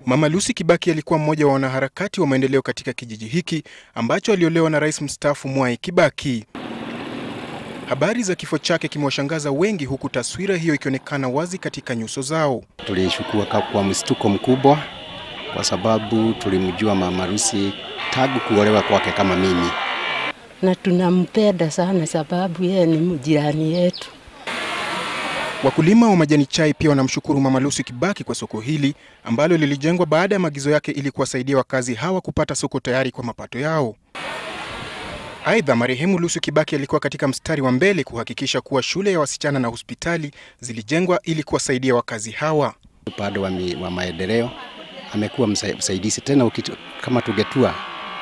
Mama Lucy Kibaki alikuwa mmoja wa wanaharakati wa maendeleo katika kijiji hiki ambacho aliolewa na Rais mstaafu Mwai Kibaki. Habari za kifo chake kimewashangaza wengi, huku taswira hiyo ikionekana wazi katika nyuso zao. Tulishukua kwa mshtuko mkubwa kwa sababu tulimjua Mama Lucy tangu kuolewa kwake kama mimi. Na tunampenda sana sababu yeye ni mjirani yetu. Wakulima wa majani chai pia wanamshukuru Mama Lucy Kibaki kwa soko hili ambalo lilijengwa baada ya maagizo yake ili kuwasaidia wakazi hawa kupata soko tayari kwa mapato yao. Aidha, marehemu Lucy Kibaki alikuwa katika mstari wa mbele kuhakikisha kuwa shule ya wasichana na hospitali zilijengwa ili kuwasaidia wakazi hawa. Upande wa maendeleo amekuwa msaidizi, tena kama tugetua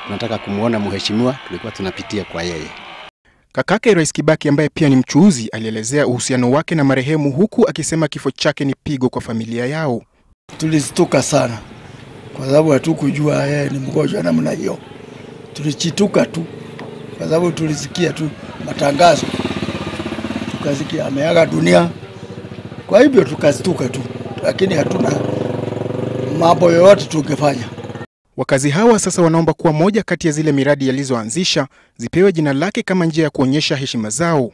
tunataka kumuona mheshimiwa tulikuwa tunapitia kwa yeye. Kakake Rais Kibaki ambaye pia ni mchuuzi alielezea uhusiano wake na marehemu, huku akisema kifo chake ni pigo kwa familia yao. Tulistuka sana kwa sababu hatukujua yeye ni mgonjwa namna hiyo. Tulichituka tu kwa sababu tulisikia tu matangazo, tukasikia ameaga dunia. Kwa hivyo tukastuka tu, lakini hatuna mambo yoyote tungefanya. Wakazi hawa sasa wanaomba kuwa moja kati ya zile miradi yalizoanzisha zipewe jina lake kama njia ya kuonyesha heshima zao.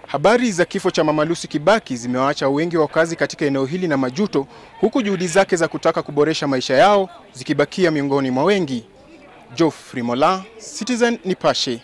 Habari za kifo cha Mama Lucy Kibaki zimewaacha wengi wa wakazi katika eneo hili na majuto, huku juhudi zake za kutaka kuboresha maisha yao zikibakia miongoni mwa wengi. Geoffrey Mola, Citizen Nipashe.